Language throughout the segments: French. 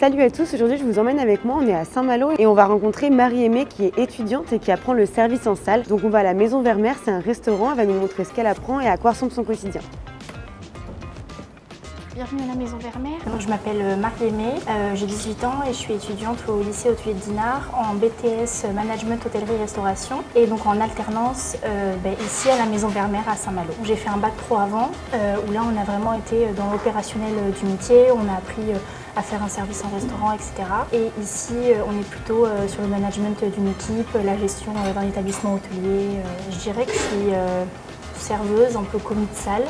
Salut à tous, aujourd'hui je vous emmène avec moi, on est à Saint-Malo et on va rencontrer Marie-Aimée qui est étudiante et qui apprend le service en salle. Donc on va à la Maison Vermeer, c'est un restaurant, elle va nous montrer ce qu'elle apprend et à quoi ressemble son quotidien. Bienvenue à la Maison Vermeer. Donc, je m'appelle Marie-Aimée, j'ai 18 ans et je suis étudiante au lycée Hôtelier de Dinard en BTS Management Hôtellerie Restauration et donc en alternance ici à la Maison Vermeer à Saint-Malo. J'ai fait un bac pro avant où là on a vraiment été dans l'opérationnel du métier, on a appris à faire un service en restaurant, etc. Et ici on est plutôt sur le management d'une équipe, la gestion d'un établissement hôtelier. Je dirais que je suis serveuse, un peu commis de salle.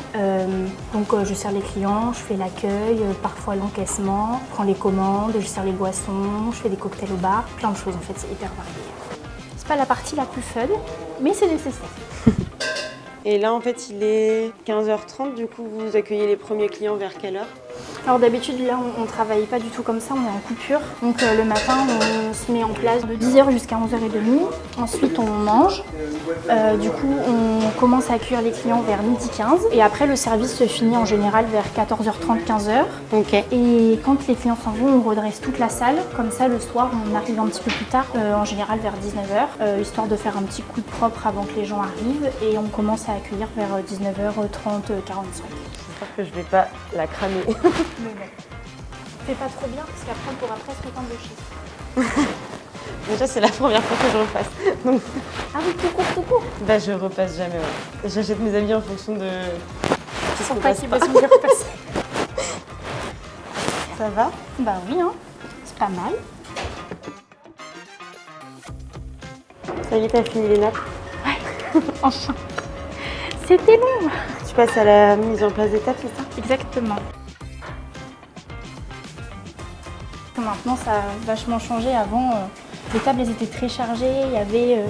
Je sers les clients, je fais l'accueil, parfois l'encaissement, je prends les commandes, je sers les boissons, je fais des cocktails au bar, plein de choses en fait, c'est hyper varié. C'est pas la partie la plus fun, mais c'est nécessaire. Et là en fait il est 15h30, du coup vous accueillez les premiers clients vers quelle heure? Alors d'habitude là on ne travaille pas du tout comme ça, on est en coupure. Donc le matin on se met en place de 10h jusqu'à 11h30. Ensuite on mange. Du coup on commence à accueillir les clients vers 12h15. Et après le service se finit en général vers 14h30, 15h. Ok. Et quand les clients s'en vont, on redresse toute la salle. Comme ça le soir on arrive un petit peu plus tard, en général vers 19h, histoire de faire un petit coup de propre avant que les gens arrivent. Et on commence à accueillir vers 19h30, 45. J'espère que je vais pas la cramer. Mais bon, fais pas trop bien parce qu'après on pourra presque t'embaucher. Déjà c'est la première fois que je repasse. Donc... Ah oui, tout court. Bah je repasse jamais, ouais. J'achète mes habits en fonction de... Qui sont pas qui va se repasser. Ça va? Bah oui, hein. C'est pas mal. Ça y est, t'as fini les nappes? Ouais, enfin. C'était long. Tu passes à la mise en place des tables, c'est ça? Exactement. Maintenant, ça a vachement changé. Avant, les tables elles étaient très chargées. Il y avait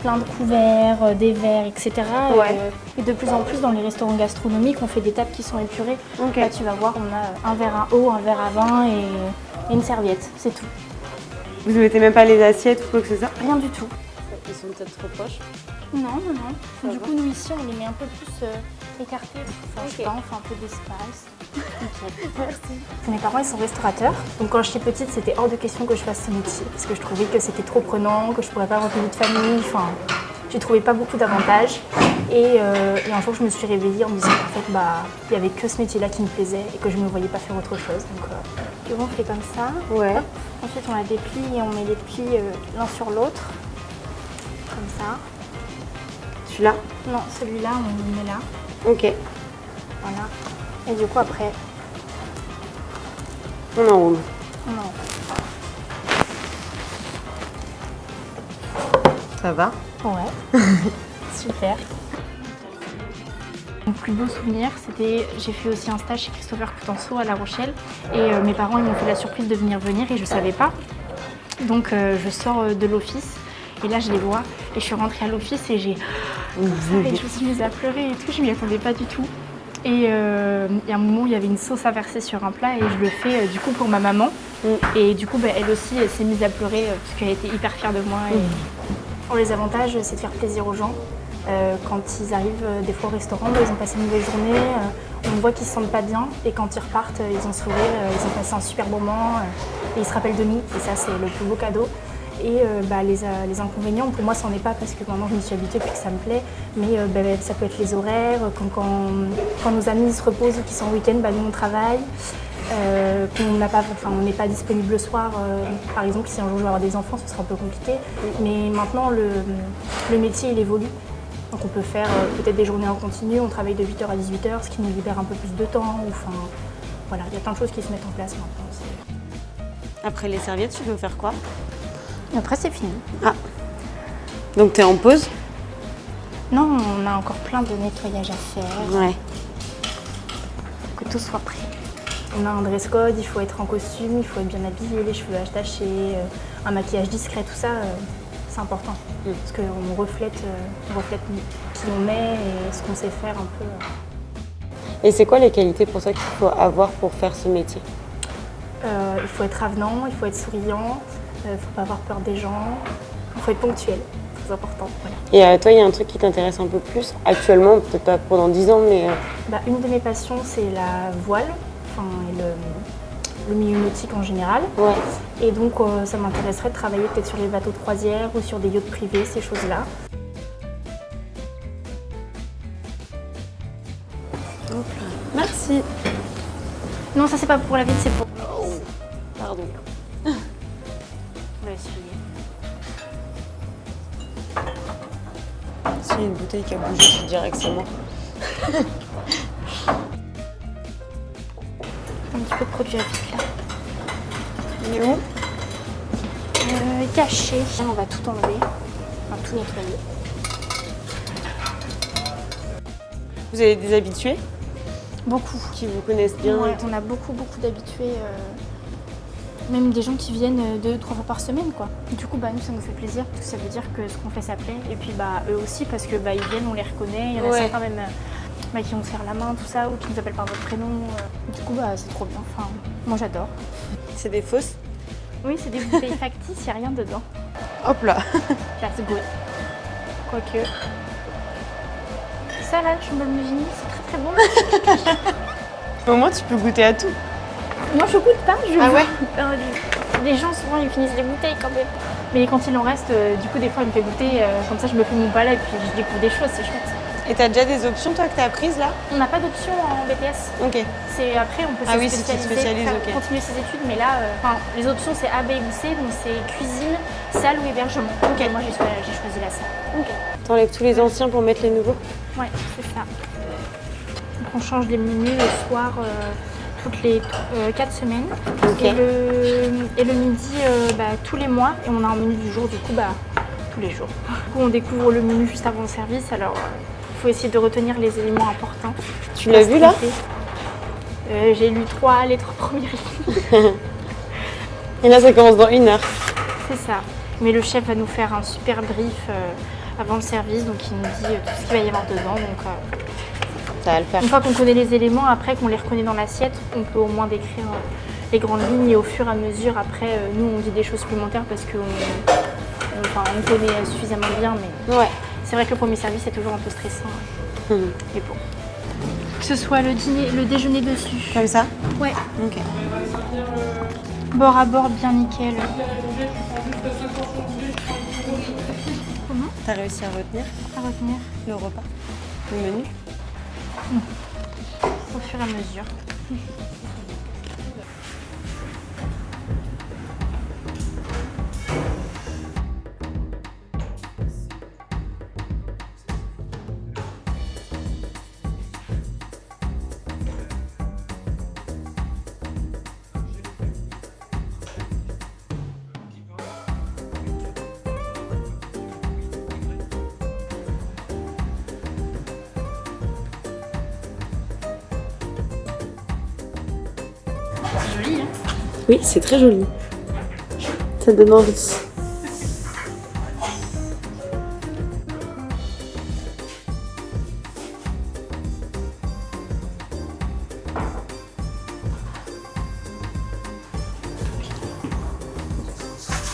plein de couverts, des verres, etc. Ouais. Et de plus en plus, dans les restaurants gastronomiques, on fait des tables qui sont épurées. Ok. Là, tu vas voir, on a un verre à eau, un verre à vin et une serviette. C'est tout. Vous ne mettez même pas les assiettes ou quoi que ce soit? Rien du tout. Ils sont peut-être trop proches. Non. Ça Du va. coup, nous ici, on les met un peu plus écartés. Enfin, je sais pas, on fait un peu d'espace. Merci. Mes parents, ils sont restaurateurs. Donc quand j'étais petite, c'était hors de question que je fasse ce métier. Parce que je trouvais que c'était trop prenant, que je pourrais pas avoir une vie de famille. Enfin, j'y trouvais pas beaucoup d'avantages. Et un jour, je me suis réveillée en me disant qu'en fait, il y avait que ce métier-là qui me plaisait et que je me voyais pas faire autre chose. Donc, on fait comme ça. Ouais. Hop. Ensuite, on la déplie et on met les plis l'un sur l'autre. Comme ça. Celui-là? Non, celui-là, on le met là. Ok. Voilà. Et du coup, après, On enroule. on en... Ça va? Ouais, super. Mon plus beau souvenir, c'était, j'ai fait aussi un stage chez Christopher Coutenceau à La Rochelle et mes parents ils m'ont fait la surprise de venir et je savais pas. Donc je sors de l'office et là je les vois et je suis rentrée à l'office et et je me suis mise à pleurer et tout, je m'y attendais pas du tout. Et il y a un moment où il y avait une sauce à verser sur un plat et je le fais du coup pour ma maman. Et du coup elle aussi elle s'est mise à pleurer parce qu'elle était hyper fière de moi. Et... Les avantages c'est de faire plaisir aux gens. Quand ils arrivent des fois au restaurant, ils ont passé une mauvaise journée, on voit qu'ils se sentent pas bien et quand ils repartent, ils ont sourire, ils ont passé un super moment et ils se rappellent de nous et ça c'est le plus beau cadeau. Et les inconvénients, pour moi, c'en est pas parce que maintenant je me suis habituée puis que ça me plaît, mais ça peut être les horaires, quand nos amis se reposent ou qu'ils sont en week-end, nous on travaille, on n'est pas disponible le soir. Par exemple, si un jour je vais avoir des enfants, ce sera un peu compliqué, mais maintenant le métier il évolue. Donc on peut faire peut-être des journées en continu, on travaille de 8h à 18h, ce qui nous libère un peu plus de temps. Voilà, il y a plein de choses qui se mettent en place maintenant. Après les serviettes, tu veux faire quoi? Après c'est fini. Ah. Donc t'es en pause? Non, on a encore plein de nettoyage à faire. Ouais. Que tout soit prêt. On a un dress code, il faut être en costume, il faut être bien habillé, les cheveux attachés, un maquillage discret, tout ça. C'est important parce qu'on reflète qui on est et ce qu'on sait faire un peu. Et c'est quoi les qualités pour toi qu'il faut avoir pour faire ce métier? Il faut être avenant, il faut être souriant, il ne faut pas avoir peur des gens, il faut être ponctuel, c'est important. Voilà. Et toi, il y a un truc qui t'intéresse un peu plus actuellement, peut-être pas pendant 10 ans, mais... Une de mes passions, c'est la voile, le milieu nautique en général. Ouais. Et donc ça m'intéresserait de travailler peut-être sur les bateaux de croisière ou sur des yachts privés, ces choses-là. Merci. Non, ça c'est pas pour la vitre, c'est pour... Pardon. On va essuyer. S'il y a une bouteille qui a bougé, je te dirais que c'est moi. Un petit peu de produit à vitre là. Il est où? Caché. On va tout enlever, on va tout nettoyer. Vous avez des habitués Beaucoup. qui vous connaissent bien? Ouais, on a beaucoup d'habitués, même des gens qui viennent 2-3 fois par semaine, quoi. Du coup, nous, ça nous fait plaisir parce que ça veut dire que ce qu'on fait, ça plaît. Et puis, eux aussi, parce que ils viennent, on les reconnaît. Il y en a certains même qui vont se faire la main, tout ça, ou qui nous appellent par votre prénom. Du coup, c'est trop bien. Enfin, moi, j'adore. C'est des fausses? Oui, c'est des bouteilles factices, il n'y a rien dedans. Hop là. That's good. Quoique. Ça, là, Chambolle-Musigny, c'est très bon. Au moins, tu peux goûter à tout. Moi, je goûte pas. Ah ouais? Les gens, souvent, ils finissent les bouteilles quand même. Mais quand il en reste, du coup, des fois, il me fait goûter. Comme ça, je me fais mon palais et puis je découvre des choses, c'est chouette. Et t'as déjà des options, toi, que t'as prises là? On n'a pas d'option en BTS. Ok. Après, on peut Ah oui, se si tu te spécialiser, spécialises, ok. continuer ses études. Mais là, les options, c'est A, B ou C. Donc, c'est cuisine, salle ou hébergement. Ok. Moi, j'ai choisi la salle. Ok. T'enlèves tous les anciens pour mettre les nouveaux? Ouais, c'est ça. Donc, on change les menus le soir toutes les 4 semaines. Okay. Et le midi tous les mois. Et on a un menu du jour, du coup, tous les jours. Du coup, on découvre le menu juste avant le service. Alors, il faut essayer de retenir les éléments importants. Tu l'as vu là? J'ai lu les 3 premiers livres. Et là, ça commence dans 1 heure. C'est ça. Mais le chef va nous faire un super brief avant le service. Donc, il nous dit tout ce qu'il va y avoir dedans. Donc, ça va le faire. une fois qu'on connaît les éléments, après qu'on les reconnaît dans l'assiette, on peut au moins décrire les grandes lignes. Et au fur et à mesure, après, nous, on dit des choses supplémentaires parce qu'on connaît suffisamment bien. Mais ouais. C'est vrai que le premier service est toujours un peu stressant. Mais bon. Que ce soit le déjeuner dessus. Comme ça? Ouais. Ok. Bord à bord, bien nickel. Comment? T'as réussi à retenir? À retenir le repas? Le menu? Au fur et à mesure. C'est joli, hein? Oui, c'est très joli. Ça donne envie.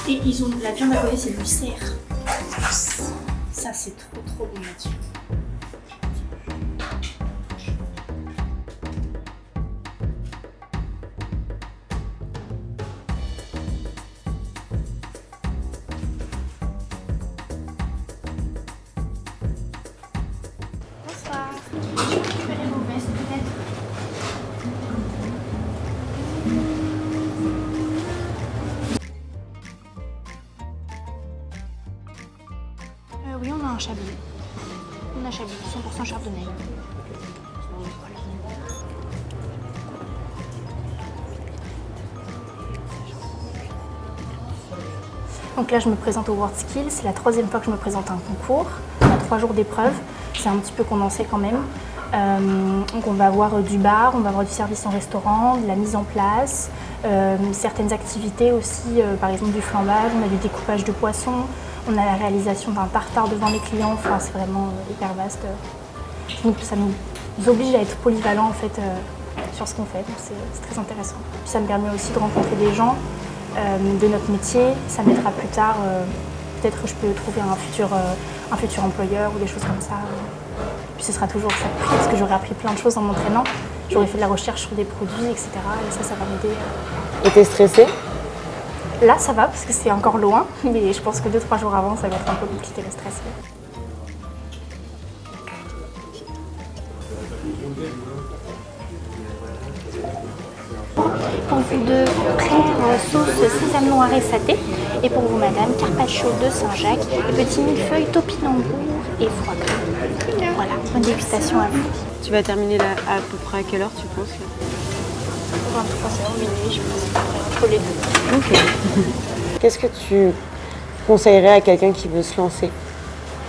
Et ils ont de la viande à côté, c'est du cerf. Ça, c'est trop bon là-dessus. Bonsoir. Je peux récupérer vos vestes peut-être? Oui, on a un chablis. On a un chablis, 100% chardonnay. Voilà. Donc là, je me présente au World Skills. C'est la 3e fois que je me présente à un concours. On a 3 jours d'épreuve. C'est un petit peu condensé quand même. Donc on va avoir du bar, on va avoir du service en restaurant, de la mise en place, certaines activités aussi, par exemple du flambage, on a du découpage de poissons, on a la réalisation d'un tartare devant les clients. Enfin, c'est vraiment hyper vaste. Donc ça nous oblige à être polyvalent en fait sur ce qu'on fait. Donc c'est très intéressant. Puis ça me permet aussi de rencontrer des gens de notre métier. Ça m'aidera plus tard. Peut-être que je peux trouver un futur employeur ou des choses comme ça. Puis ce sera toujours ça de prix parce que j'aurai appris plein de choses en m'entraînant. J'aurais fait de la recherche sur des produits, etc. Et ça va m'aider. Et t'es stressée? Là, ça va parce que c'est encore loin, mais je pense que 2-3 jours avant, ça va être un peu compliqué le stress. Pour vous deux, crème sauce sésame noir et saté. Et pour vous, madame, carpaccio de Saint-Jacques, et petit millefeuille, topinambour et foie gras. Voilà, bonne dégustation à vous. Tu vas terminer là à peu près à quelle heure tu penses là? 23h, minuit, je pense, entre les deux. Ok. Qu'est-ce que tu conseillerais à quelqu'un qui veut se lancer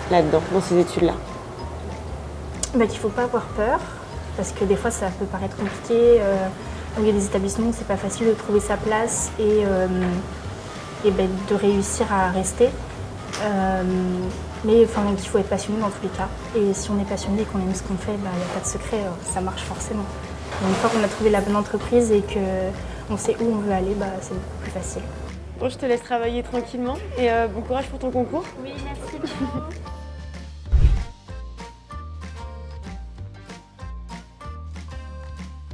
là-dedans, dans ces études-là? Qu'il ne faut pas avoir peur, parce que des fois ça peut paraître compliqué. Il y a des établissements où c'est pas facile de trouver sa place et de réussir à rester. Mais il faut être passionné dans tous les cas. Et si on est passionné et qu'on aime ce qu'on fait, il n'y a pas de secret, ça marche forcément. Et une fois qu'on a trouvé la bonne entreprise et qu'on sait où on veut aller, c'est beaucoup plus facile. Bon, je te laisse travailler tranquillement et bon courage pour ton concours. Oui, merci beaucoup.